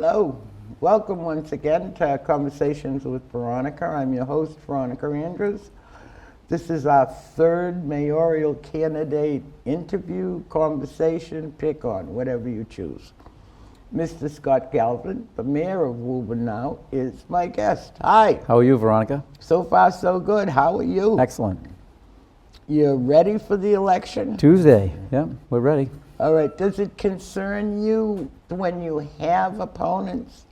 Hello. Welcome once again to Conversations with Veronica. I'm your host, Veronica Andrews. This is our third mayoral candidate interview, conversation, pick on, whatever you choose. Mr. Scott Galvin, the mayor of Woburn now, is my guest. Hi. How are you, Veronica? So far, so good. How are you? Excellent. You're ready for the election? Tuesday, yeah, we're ready. All right. Does it concern you when you have opponents?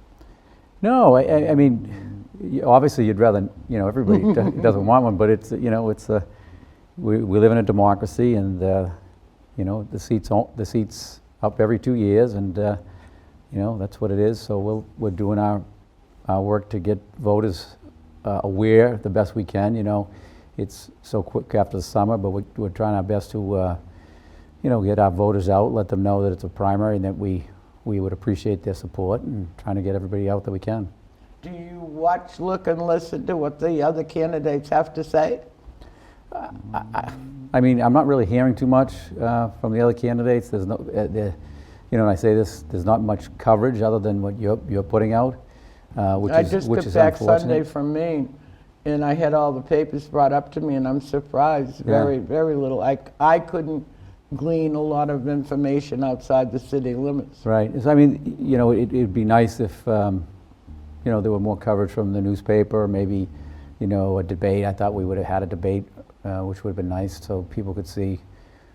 No, I mean, obviously you'd rather, everybody doesn't want one, but it's, we live in a democracy, and the seats up every 2 years, and that's what it is. So we're doing our work to get voters aware the best we can. It's so quick after the summer, but we're trying our best to get our voters out, let them know that it's a primary and that we would appreciate their support, and trying to get everybody out that we can. Do you watch, look, and listen to what the other candidates have to say? I mean, I'm not really hearing too much from the other candidates. There's no, and I say this, there's not much coverage other than what you're putting out, which I is just which got is back unfortunate. Sunday from Maine, and I had all the papers brought up to me, and I'm surprised. Very, very little. I couldn't glean a lot of information outside the city limits. Right. So, I mean, it'd be nice if there were more coverage from the newspaper. Maybe, a debate. I thought we would have had a debate, which would have been nice, so people could see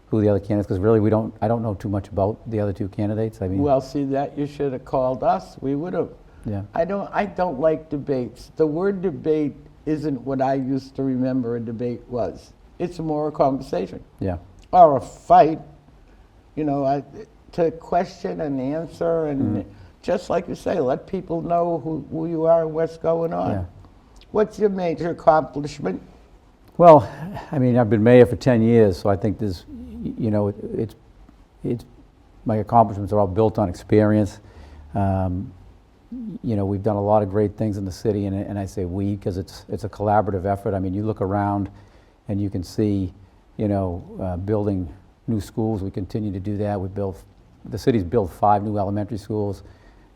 who the other candidates. Because really, I don't know too much about the other two candidates. I mean, Well, see, that you should have called us. We would have. yeah. I don't like debates. The word debate isn't what I used to remember a debate was. It's more a conversation. Yeah. Or a fight, to question and answer, and just like you say, let people know who you are and what's going on. Yeah. What's your major accomplishment? Well, I mean, I've been mayor for 10 years, so I think there's, it's my accomplishments are all built on experience. We've done a lot of great things in the city, and I say we because it's a collaborative effort. I mean, you look around and you can see, building new schools. We continue to do that. The city's built 5 new elementary schools.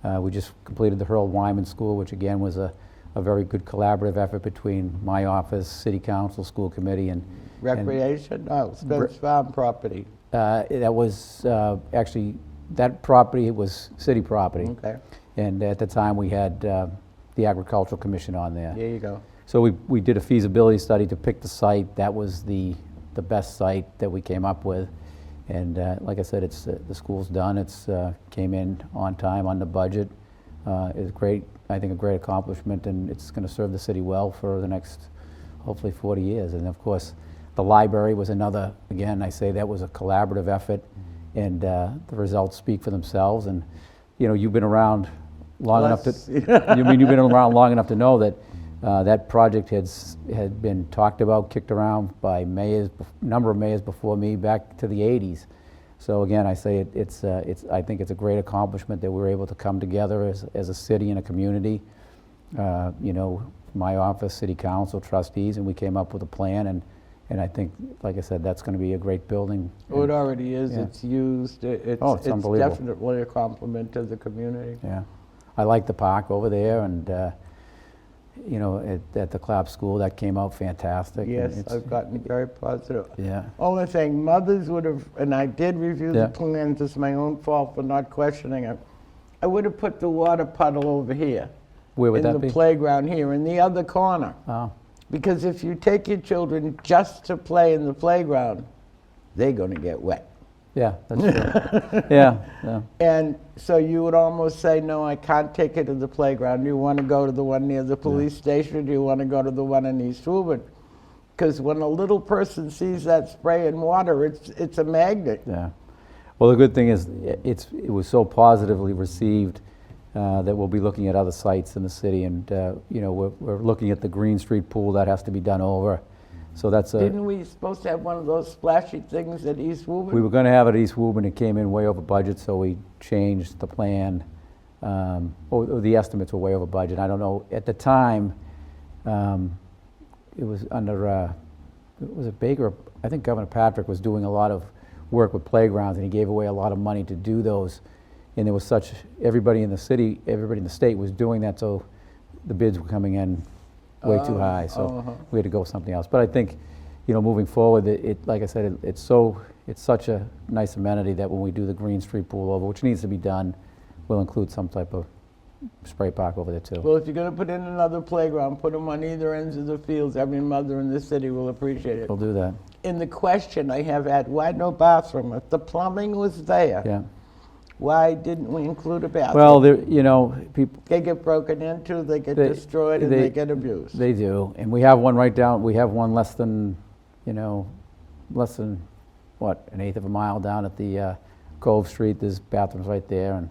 We just completed the Harold Wyman School, which again was a very good collaborative effort between my office, city council, school committee, and Recreation? No, Spence Farm property. that was actually, that property was city property. Okay, And at the time we had the Agricultural Commission on there. there you go. So we did a feasibility study to pick the site. That was the best site that we came up with. And like I said, it's the school's done. It's came in on time, under budget. It's great, I think a great accomplishment, and it's going to serve the city well for the next, hopefully 40 years. And of course, the library was another, again, I say that was a collaborative effort, and the results speak for themselves. And you've been around long enough to, you've been around long enough to know that that project had been talked about, kicked around by mayors, number of mayors before me back to the 80s. So again, I say I think it's a great accomplishment that we're able to come together as a city and a community. My office, city council, trustees, and we came up with a plan, and I think, like I said, that's going to be a great building. Oh, it already is. Yeah. It's used. It's unbelievable. definitely a compliment to the community. Yeah, I like the park over there, and at the Clapp School, that came out fantastic. Yes, I've gotten very positive. Yeah. Only thing, mothers would have, and I did review Yeah. the plans, it's my own fault for not questioning it. I would have put the water puddle over here. Where would in that the be? playground here, in the other corner. Oh, Because if you take your children just to play in the playground, they're going to get wet. yeah, that's true. Yeah. And so you would almost say, no, I can't take you to the playground. Do you want to go to the one near the police station, or do you want to go to the one in East Woburn? Because when a little person sees that spray in water, it's a magnet. Yeah. Well, the good thing is it was so positively received that we'll be looking at other sites in the city, and we're looking at the Green Street pool that has to be done over. So that's Didn't we supposed to have one of those splashy things at East Woburn? we were going to have it at East Woburn. It came in way over budget, so we changed the plan. The estimates were way over budget. I don't know, at the time, it was under, was it Baker? I think Governor Patrick was doing a lot of work with playgrounds, and he gave away a lot of money to do those. and there was such, everybody in the city, everybody in the state was doing that, so the bids were coming in way too high, so we had to go with something else. But I think, moving forward, like I said, it's such a nice amenity that when we do the Green Street pool over, which needs to be done, we'll include some type of spray park over there too. Well, if you're going to put in another playground, put them on either ends of the fields. Every mother in the city will appreciate it. We'll do that. In the question I have had, why no bathroom? If the plumbing was there, Yeah. why didn't we include a bathroom? Well, there, people, They get broken into, they get They- destroyed, and they- they get abused. they do, and we have one we have one less than, what, an eighth of a mile down at the Cove Street. There's bathrooms right there, and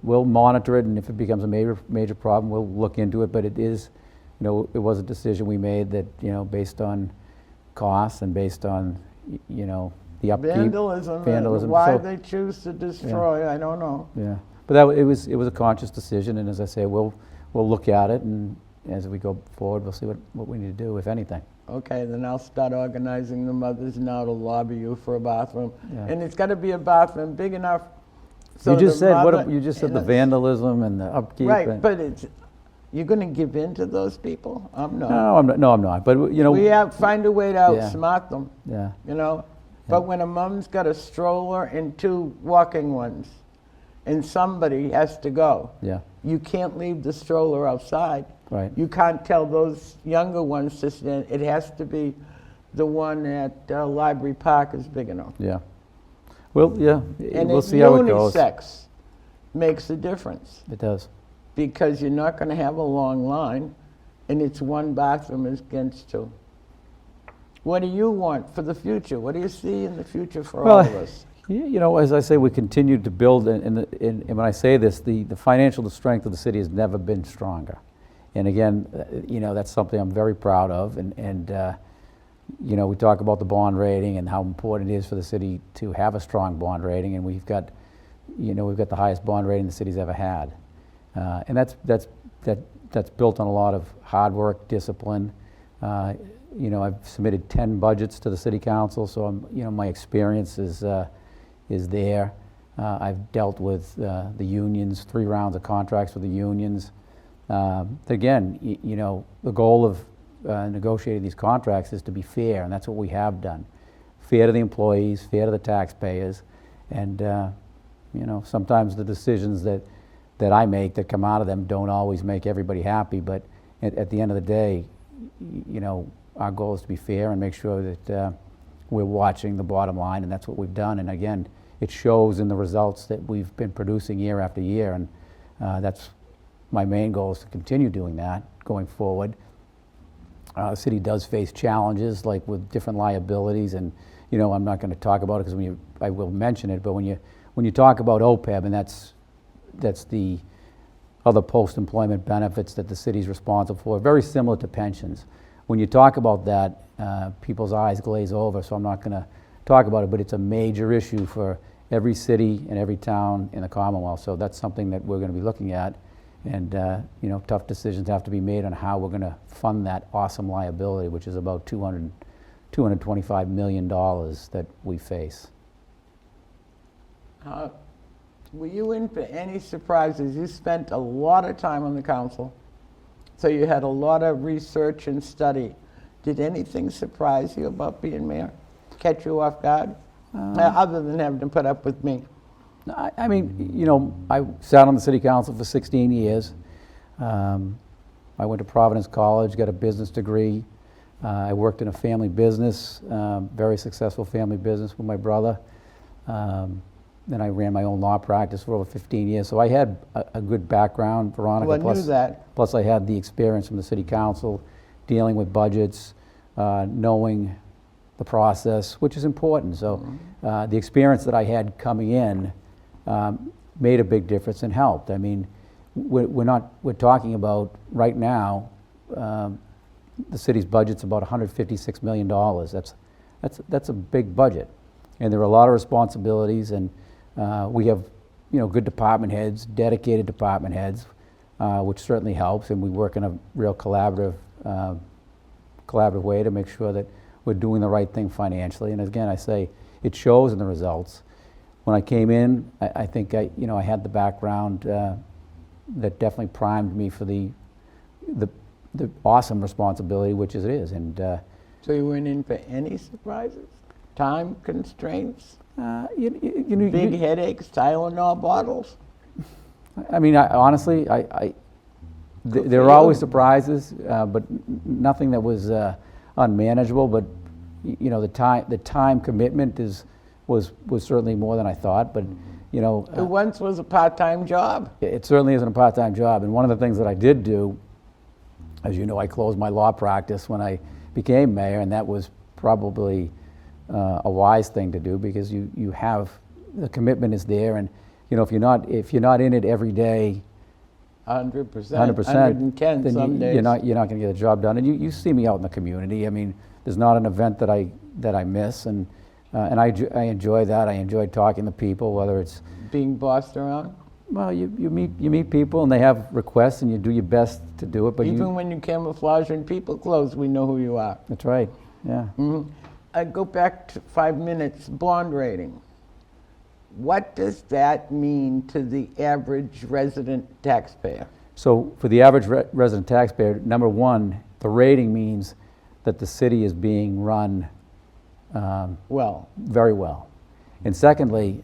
we'll monitor it, and if it becomes a major problem, we'll look into it. But it is, it was a decision we made that, based on costs and based on, the upkeep. Vandalism, Vandalism, and why so- they choose to destroy, I don't know. Yeah, but it was a conscious decision, and as I say, we'll look at it, and as we go forward, we'll see what we need to do, if anything. Okay, then I'll start organizing the mothers now to lobby you for a bathroom. Yeah. And it's got to be a bathroom big enough so You just the said mother- you just said and the it's- vandalism and the upkeep. Right, and- but you're going to give in to those people? I'm not. No, I'm not. No, I'm not. But We have find a way to Yeah. outsmart them, Yeah. But when a mom's got a stroller and two walking ones, and somebody has to go, Yeah. you can't leave the stroller outside. Right. You can't tell those younger ones to stand. It has to be the one at Library Park is big enough. Yeah. Well, yeah. And We'll it's see how it goes. unisex makes a difference It does. because you're not going to have a long line, and it's one bathroom against two. What do you want for the future? What do you see in the future for all of us? As I say, we continue to build, and when I say this, the financial strength of the city has never been stronger. And again, that's something I'm very proud of. And we talk about the bond rating and how important it is for the city to have a strong bond rating. And we've got the highest bond rating the city's ever had. And that's built on a lot of hard work, discipline. I've submitted 10 budgets to the city council, so my experience is there. I've dealt with the unions, 3 rounds of contracts with the unions. Again, the goal of negotiating these contracts is to be fair, and that's what we have done. Fair to the employees, fair to the taxpayers, and sometimes the decisions that I make that come out of them don't always make everybody happy, but at the end of the day, our goal is to be fair and make sure that we're watching the bottom line, and that's what we've done. And again, it shows in the results that we've been producing year after year, and that's my main goal, is to continue doing that going forward. The city does face challenges, like with different liabilities, and I'm not going to talk about it because I will mention it, but when you talk about OPEB, and that's the other post-employment benefits that the city's responsible for, very similar to pensions. When you talk about that, people's eyes glaze over, so I'm not going to talk about it, but it's a major issue for every city and every town in the Commonwealth, so that's something that we're going to be looking at, and tough decisions have to be made on how we're going to fund that awesome liability, which is about $225 million that we face. Were you in for any surprises? You spent a lot of time on the council, so you had a lot of research and study. Did anything surprise you about being mayor? Catch you off guard? Other than having to put up with me. I mean, I sat on the city council for 16 years. I went to Providence College, got a business degree. I worked in a family business, very successful family business with my brother. Then I ran my own law practice for over 15 years. So I had a good background, Veronica. Well, I knew that. Plus I had the experience from the city council, dealing with budgets, knowing the process, which is important. So the experience that I had coming in made a big difference and helped. I mean, we're talking about right now, the city's budget's about $156 million. That's a big budget, and there are a lot of responsibilities, and we have good department heads, dedicated department heads, which certainly helps, and we work in a real collaborative way to make sure that we're doing the right thing financially. And again, I say it shows in the results. when I came in, I think I had the background that definitely primed me for the awesome responsibility, which it is. And So you weren't in for any surprises? Time constraints? Big headaches, Tylenol bottles? I mean, honestly, there are always surprises, but nothing that was unmanageable. But the time commitment was certainly more than I thought. But It once was a part-time job. it certainly isn't a part-time job. And one of the things that I did do, as you know, I closed my law practice when I became mayor, and that was probably a wise thing to do, because you have the commitment is there, and if you're not in it every day, 100%, 100%, 110 then some days. you're not going to get the job done. And you see me out in the community. I mean, there's not an event that I miss, and I enjoy that. I enjoy talking to people, whether it's Being bossed around? well, you meet people and they have requests, and you do your best to do it. But Even when you camouflage in people clothes, we know who you are. that's right. Yeah. I go back to 5 minutes, bond rating. What does that mean to the average resident taxpayer? So for the average resident taxpayer, number one, the rating means that the city is being run Well, very well. And secondly,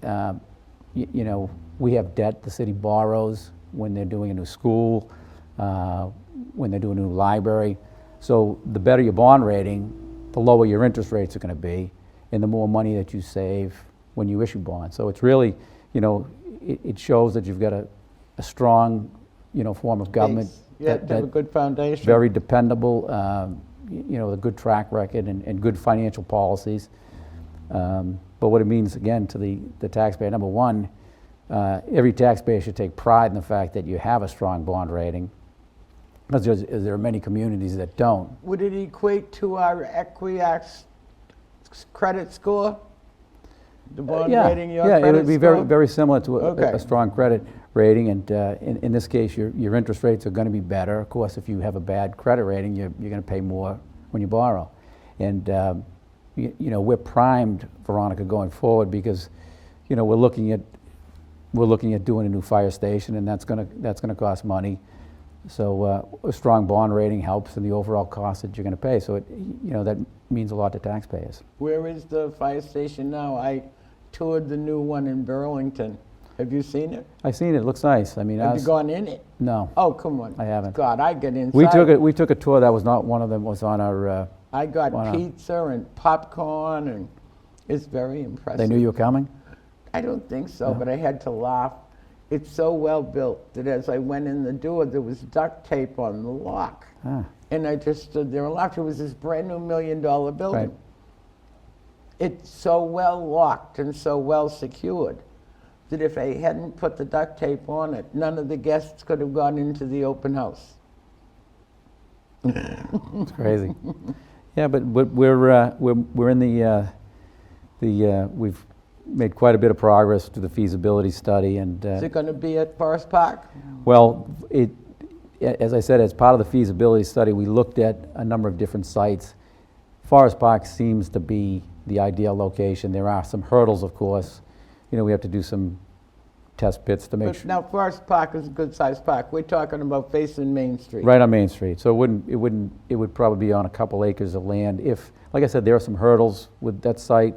we have debt. The city borrows when they're doing a new school, when they're doing a new library. So the better your bond rating, the lower your interest rates are going to be, and the more money that you save when you issue bonds. So it's really, it shows that you've got a strong, form of government. base. You have to have a good foundation. Very dependable, a good track record and good financial policies. But what it means, again, to the taxpayer, number one, every taxpayer should take pride in the fact that you have a strong bond rating, because there are many communities that don't. Would it equate to our Equiax credit score? The bond rating, your yeah, credit it would be score? very, very similar to Okay. a strong credit rating, and in this case, your interest rates are going to be better. Of course, if you have a bad credit rating, you're going to pay more when you borrow. And we're primed, Veronica, going forward, because we're looking at doing a new fire station, and that's going to cost money. So a strong bond rating helps in the overall cost that you're going to pay. So that means a lot to taxpayers. Where is the fire station now? I toured the new one in Burlington. Have you seen it? I've seen it. It looks nice. I mean, Have you gone in it? No, Oh, come on. I haven't. God, I get inside. We took a tour. That was not one of them. Was on our. I got Wow. pizza and popcorn, and it's very impressive. They knew you were coming. I don't think so, but I had to laugh. It's so well built that as I went in the door, there was duct tape on the lock. Ah. And I just stood there and laughed. It was this brand new $1 million building. Right. It's so well locked and so well secured that if I hadn't put the duct tape on it, none of the guests could have gone into the open house. It's crazy. Yeah, but we're in the we've made quite a bit of progress to the feasibility study, and Is it going to be at Forest Park? well, as I said, as part of the feasibility study, we looked at a number of different sites. Forest Park seems to be the ideal location. There are some hurdles, of course. We have to do some test pits to make But sure. now Forest Park is a good-sized park. We're talking about facing Main Street. Right on Main Street. So it would probably be on a couple acres of land. If, like I said, there are some hurdles with that site.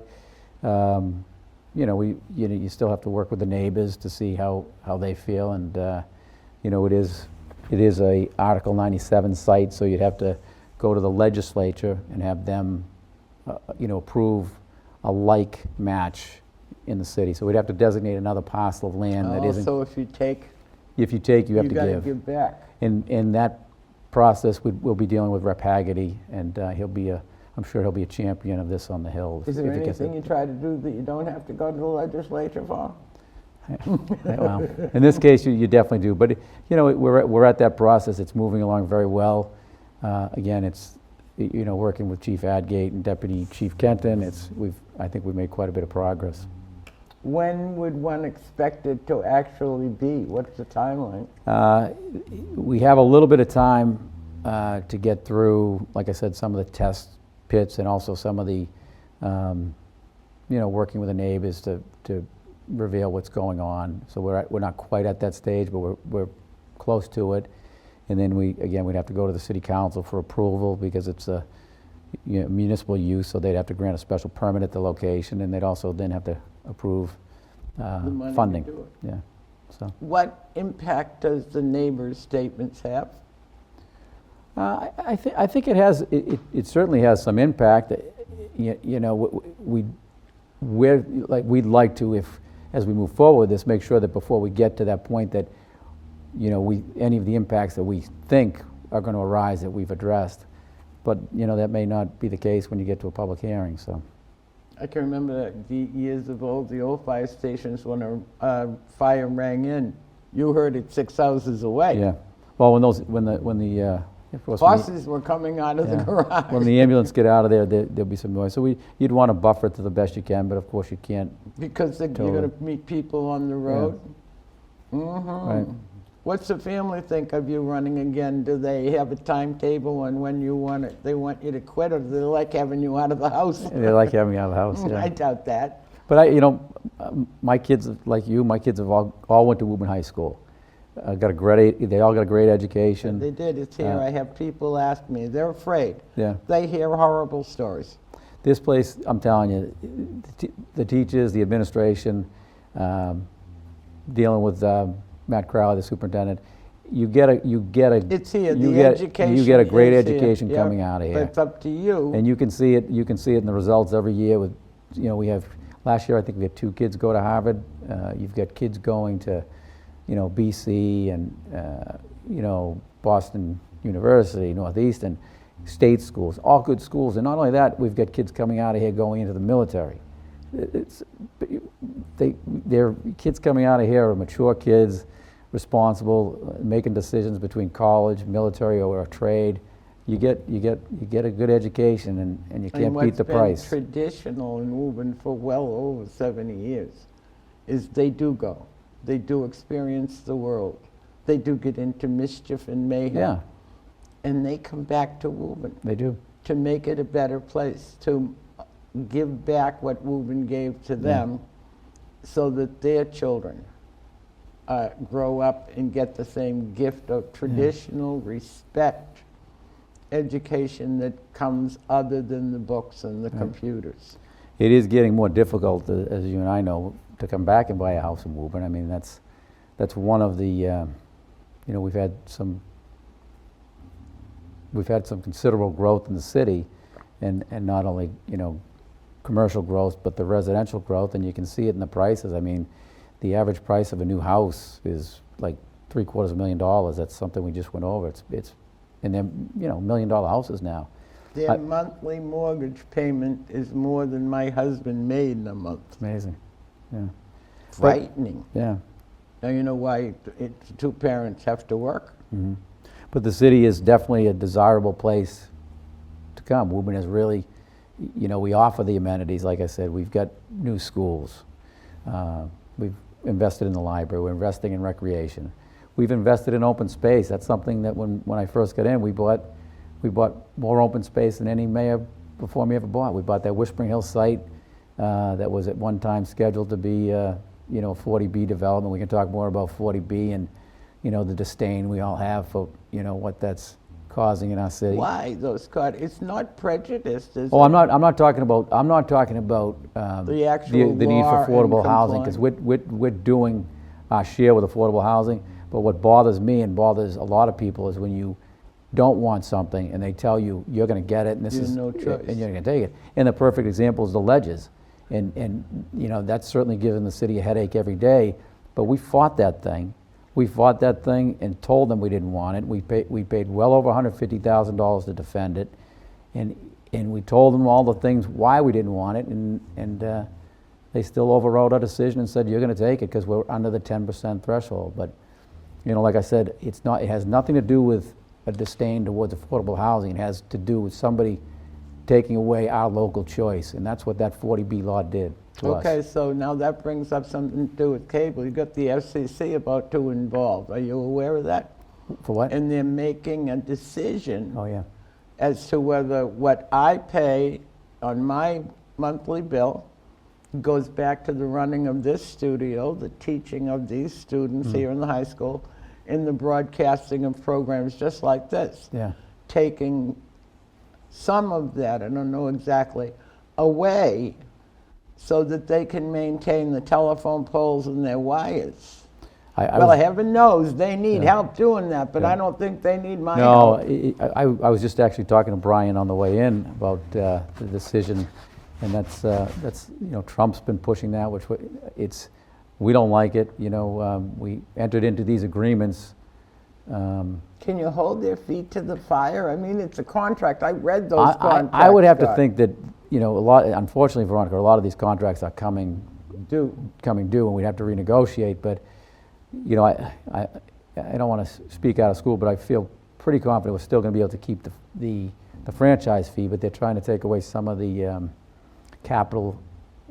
You still have to work with the neighbors to see how they feel, and it is a Article 97 site, so you'd have to go to the legislature and have them, approve a like match in the city. So we'd have to designate another parcel of land that isn't. So if you take, If you take, you have to got to give. give back. In that process, we'll be dealing with Rep. Haggerty, and I'm sure he'll be a champion of this on the Hill. Is there if it gets anything you try to do that you don't have to go to the legislature for? Well, in this case, you definitely do. But we're at that process. It's moving along very well. Again, it's working with Chief Adgate and Deputy Chief Kenton. I think we've made quite a bit of progress. When would one expect it to actually be? What's the timeline? We have a little bit of time to get through, like I said, some of the test pits, and also some of the, working with the neighbors to reveal what's going on. So we're not quite at that stage, but we're close to it. And then we'd have to go to the city council for approval because it's a municipal use, so they'd have to grant a special permit at the location, and they'd also then have to approve money to funding. do it. Yeah. So What impact does the neighbors' statements have? I think it has. It certainly has some impact. We'd like to, if as we move forward with this, make sure that before we get to that point that any of the impacts that we think are going to arise that we've addressed. But that may not be the case when you get to a public hearing. So I can remember that the years of the old fire stations, when a fire rang in, you heard it 6 houses away. yeah. Well, when the of course, Horses were coming out of the garage. when the ambulance get out of there'll be some noise. So you'd want to buffer it to the best you can, but of course you can't. Because you're Totally. going to meet people on the road. Mm-hmm. Right. What's the family think of you running again? Do they have a timetable on when they want you to quit, or do they like having you out of the house? They like having me out of the house. Yeah. I doubt that. But my kids, like you, my kids have all went to Woburn High School. They all got a great education. They did. It's here. I have people ask me. They're afraid. Yeah. They hear horrible stories. This place, I'm telling you, the teachers, the administration, dealing with Matt Crowley, the superintendent, you get a It's here. you The get education you get a great is here. education Yep. coming out of But here. it's up to you. And you can see it in the results every year with, we have, last year I think we had 2 kids go to Harvard. You've got kids going to, BC and, Boston University, Northeastern, state schools, all good schools. And not only that, we've got kids coming out of here going into the military. They're kids coming out of here are mature kids, responsible, making decisions between college, military, or a trade. You get a good education, and you can't beat the price. What's been traditional in Woburn for well over 70 years is they do go. They do experience the world. They do get into mischief and mayhem. Yeah, And they come back to Woburn they do. to make it a better place, to give back what Woburn gave to them so that their children grow up and get the same gift of traditional respect, education that comes other than the books and the computers. It is getting more difficult, as you and I know, to come back and buy a house in Woburn. I mean, that's one of the, we've had some considerable growth in the city, and not only, commercial growth, but the residential growth, and you can see it in the prices. I mean, the average price of a new house is like $750,000. That's something we just went over. And they're, $1 million houses now. Their monthly mortgage payment is more than my husband made in a month. It's amazing. Yeah. Frightening. Yeah. Now you know why 2 parents have to work? Mm-hmm. But the city is definitely a desirable place to come. Woburn is really, we offer the amenities. Like I said, we've got new schools. We've invested in the library. We're investing in recreation. We've invested in open space. That's something that when I first got in, we bought more open space than any mayor before me ever bought. We bought that Whispering Hill site that was at one time scheduled to be, 40B development. We can talk more about 40B and, the disdain we all have for, what that's causing in our city. Why those cards? It's not prejudiced, is Oh, it? I'm not talking about The actual the need law for affordable and housing, because we're doing our share with affordable housing. But what bothers me and bothers a lot of people is when you don't want something and they tell you you're going to get it, and You have no choice. and you're going to take it. And the perfect example is the ledges, and that's certainly given the city a headache every day. But we fought that thing. We fought that thing and told them we didn't want it. We paid well over $150,000 to defend it, and we told them all the things why we didn't want it, and they still overrode our decision and said you're going to take it because we're under the 10% threshold. But like I said, it has nothing to do with a disdain towards affordable housing. It has to do with somebody taking away our local choice, and that's what that 40B law did to us. Okay, so now that brings up something to do with cable. You got the FCC about to involve. Are you aware of that? For what? And they're making a decision Oh, yeah. as to whether what I pay on my monthly bill goes back to the running of this studio, the teaching of these students here in the high school, in the broadcasting of programs just like this. Yeah. Taking some of that, I don't know exactly, away so that they can maintain the telephone poles and their wires. Well, heaven knows they need help doing that, but I don't think they need my help. No, I was just actually talking to Brian on the way in about the decision, and that's Trump's been pushing that, which we don't like it. We entered into these agreements. Can you hold their feet to the fire? I mean, it's a contract. I read those contracts. I would have to think that unfortunately, Veronica, a lot of these contracts are coming due, and we'd have to renegotiate. But I don't want to speak out of school, but I feel pretty confident we're still going to be able to keep the franchise fee, but they're trying to take away some of the capital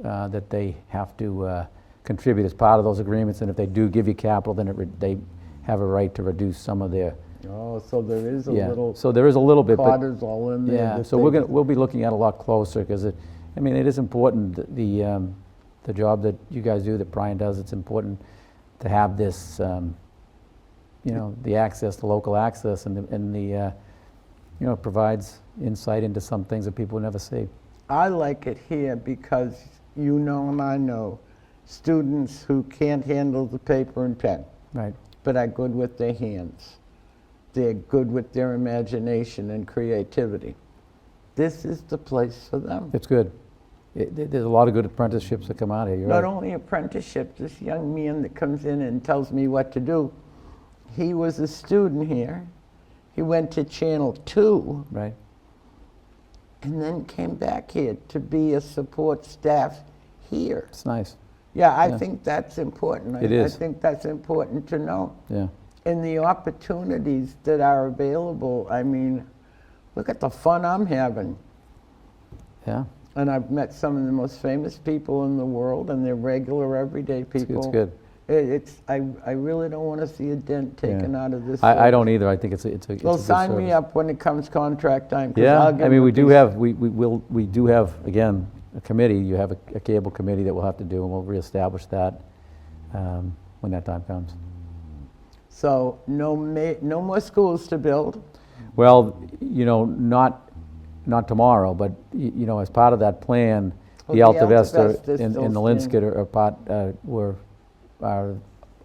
that they have to contribute as part of those agreements. And if they do give you capital, then they have a right to reduce some of their. Oh, so there is a little. So there is a little bit, cortisol in there. Yeah. So we'll be looking at a lot closer because it is important the job that you guys do, that Brian does. It's important to have this, the access, the local access, and the it provides insight into some things that people would never see. I like it here because and I know students who can't handle the paper and pen, Right. but are good with their hands. They're good with their imagination and creativity. This is the place for them. It's good. There's a lot of good apprenticeships that come out here. You're Not right. only apprenticeship, this young man that comes in and tells me what to do, he was a student here. He went to Channel 2. Right. And then came back here to be a support staff here. It's nice. Yeah, I think that's important. It is. I think that's important to know. Yeah. And the opportunities that are available, I mean, look at the fun I'm having. Yeah. And I've met some of the most famous people in the world, and they're regular, everyday people. It's good. I really don't want to see a dent taken out of this. I don't either. I think it's a Well, good sign service. me up when it comes contract time. 'Cause Yeah, I'll give I mean, them we a do piece. have, we do have, again, a committee. You have a cable committee that we'll have to do, and we'll reestablish that when that time comes. So no more schools to build. Well, not tomorrow, but as part of that plan, Well, the the Alta Vista Alta and Vista's the Linscott are part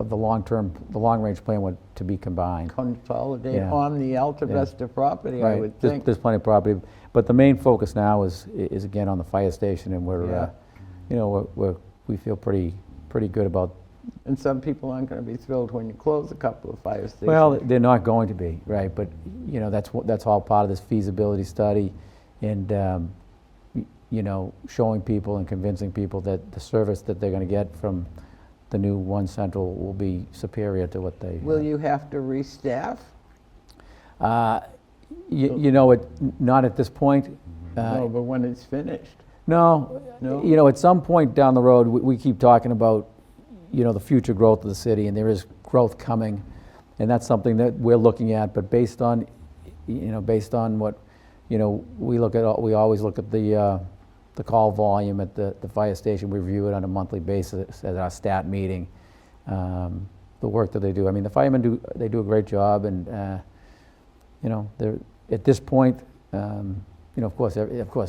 of the long-range plan were to be combined. Consolidate Yeah. on the Alta Vista property, I Right. would There's- think. There's plenty of property, but the main focus now is again on the fire station, and we feel pretty good about. And some people aren't going to be thrilled when you close a couple of fire stations. Well, they're not going to be, right? But that's all part of this feasibility study, and showing people and convincing people that the service that they're going to get from the new One Central will be superior to what they. Will you have to restaff? Not at this point. No, but when it's finished. No. No? At some point down the road, we keep talking about, the future growth of the city, and there is growth coming, and that's something that we're looking at. But based on what, we always look at the call volume at the fire station. We review it on a monthly basis at our stat meeting. The work that they do. I mean, the firemen do a great job, and they're at this point. Of course,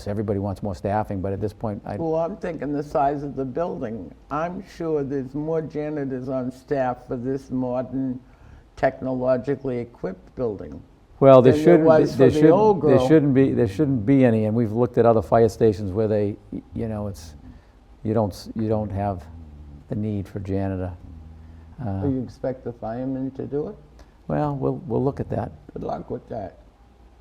everybody wants more staffing, but at this point, Well, I'm thinking the size of the building. I'm sure there's more janitors on staff for this modern, technologically equipped building. well, than there was for the old there girl. shouldn't be any, and we've looked at other fire stations where they, you don't have the need for janitor. Do you expect the firemen to do it? Well, we'll look at that. Good luck with that.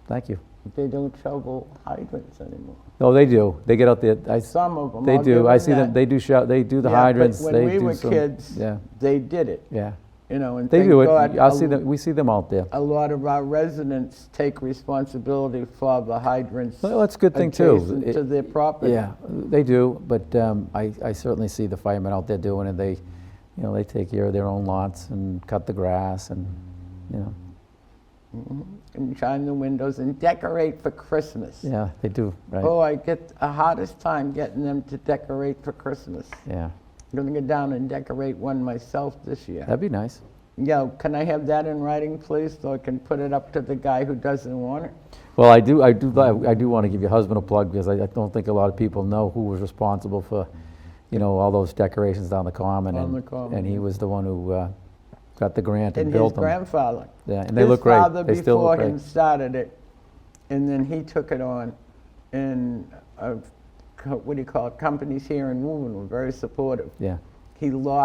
Thank you. They don't shovel hydrants anymore. No, they do. They get out there. Some of them. They I'll do. give I them see them. that. They do they do the Yeah, but hydrants. when they we do were some, kids, Yeah. they did it. Yeah. And They thank do it. God We see them out there. a lot of our residents take responsibility for the hydrants. Well, that's a good thing too. adjacent to their property. Yeah, they do. But I certainly see the firemen out there doing it. They take care of their own lots and cut the grass, and and shine the windows and decorate for Christmas. Yeah, they do, right? Oh, I get a hardest time getting them to decorate for Christmas. Yeah, I'm gonna go down and decorate one myself this year. that'd be nice. Yeah, can I have that in writing, please, so I can put it up to the guy who doesn't want it? Well, I do want to give your husband a plug because I don't think a lot of people know who was responsible for, all those decorations down the common. On the common, And he yeah. was the one who got the grant and And built his them. grandfather. Yeah, and they look great. His father They still before look him great. started it, and then he took it on. And what do you call it? Companies here in Woburn were very supportive. Yeah,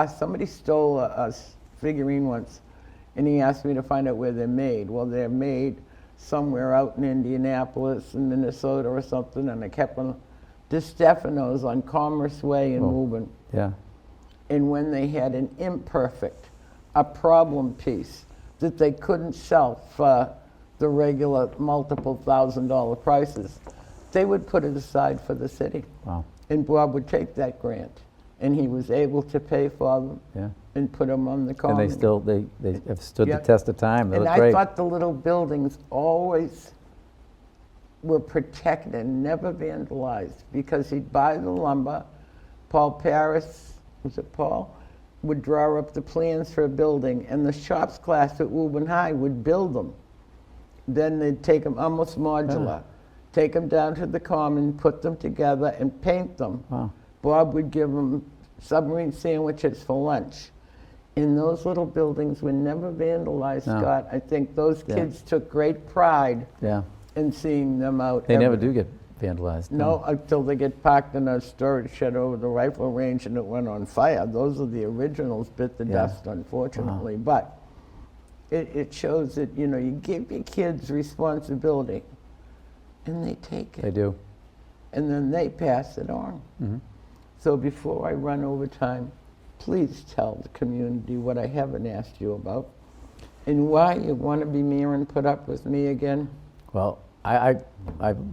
Somebody stole a figurine once, and he asked me to find out where they're made. Well, they're made somewhere out in Indianapolis and Minnesota or something, and I kept on. DiStefano's on Commerce Way in Woburn. yeah, And when they had an imperfect, a problem piece that they couldn't sell for the regular multiple $1,000 prices, they would put it aside for the city. wow, And Bob would take that grant, and he was able to pay for them yeah. and put them on the And common. they have stood Yeah. the test of time. They And look I great. thought the little buildings always were protected and never vandalized, because he'd buy the lumber. Paul Paris, was it Paul, would draw up the plans for a building, and the shops class at Woburn High would build them. Then they'd take them, almost modular, take them down to the common, put them together and paint them. Wow. Bob would give them submarine sandwiches for lunch. And those little buildings were never vandalized, No. Scott. I think those Yeah. kids took great pride Yeah, in seeing them out. they never every- do get vandalized. No, until they get parked in a storage shed over the rifle range and it went on fire. Those are the originals, bit the Yeah. dust, unfortunately. But it shows that, you give your kids responsibility, and they take it. They do. And then they pass it on. Mhm. So before I run over time, please tell the community what I haven't asked you about, and why you want to be mayor and put up with me again. Well, I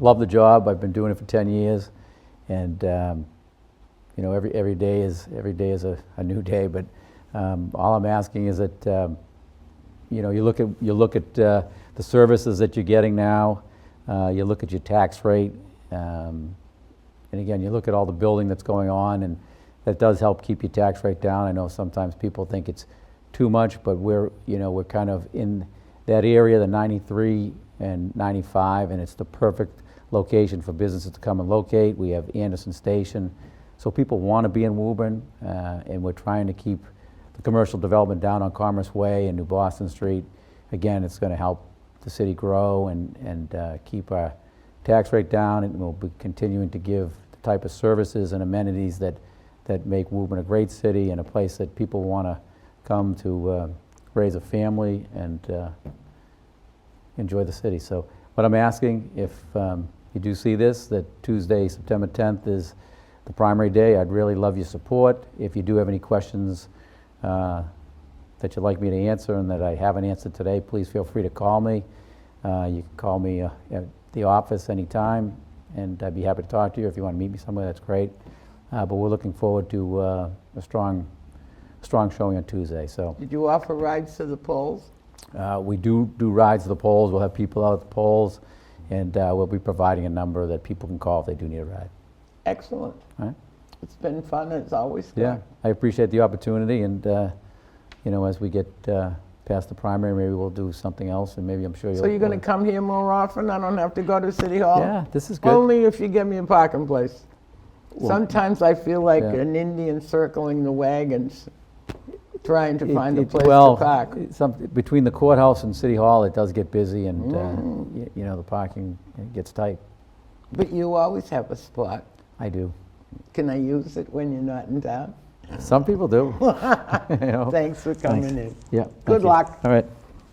love the job. I've been doing it for 10 years, and every day is a new day. But all I'm asking is that you look at the services that you're getting now. You look at your tax rate, and again, you look at all the building that's going on, and that does help keep your tax rate down. I know sometimes people think it's too much, but we're kind of in that area, the 93 and 95, and it's the perfect location for businesses to come and locate. We have Anderson Station, so people want to be in Woburn, and we're trying to keep the commercial development down on Commerce Way and New Boston Street. Again, it's going to help the city grow and keep our tax rate down, and we'll be continuing to give the type of services and amenities that make Woburn a great city and a place that people want to come to raise a family and enjoy the city. So what I'm asking, if you do see this, that Tuesday, September 10th is the primary day, I'd really love your support. If you do have any questions that you'd like me to answer and that I haven't answered today, please feel free to call me. You can call me at the office anytime, and I'd be happy to talk to you. If you want to meet me somewhere, that's great. But we're looking forward to a strong showing on Tuesday. So Did you offer rides to the polls? we do rides to the polls. We'll have people out at the polls, and we'll be providing a number that people can call if they do need a ride. Excellent. All right? It's been fun as always, Scott. Yeah, I appreciate the opportunity, and as we get past the primary, maybe we'll do something else, and maybe I'm sure you'll. So you're going to come here more often? I don't have to go to City Hall? Yeah, this is good. Only if you give me a parking place. Well, Sometimes I feel like yeah. an Indian circling the wagons, trying to find a place well, to park. Between the courthouse and City Hall, it does get busy, and the parking gets tight. But you always have a spot. I do. Can I use it when you're not in town? Some people do. Thanks for coming in. Yeah. Good thank you. luck. All right.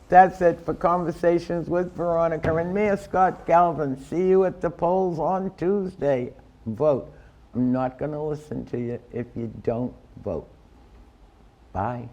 That's it for Conversations with Veronica and Mayor Scott Galvin. See you at the polls on Tuesday. Vote. I'm not going to listen to you if you don't vote. Bye.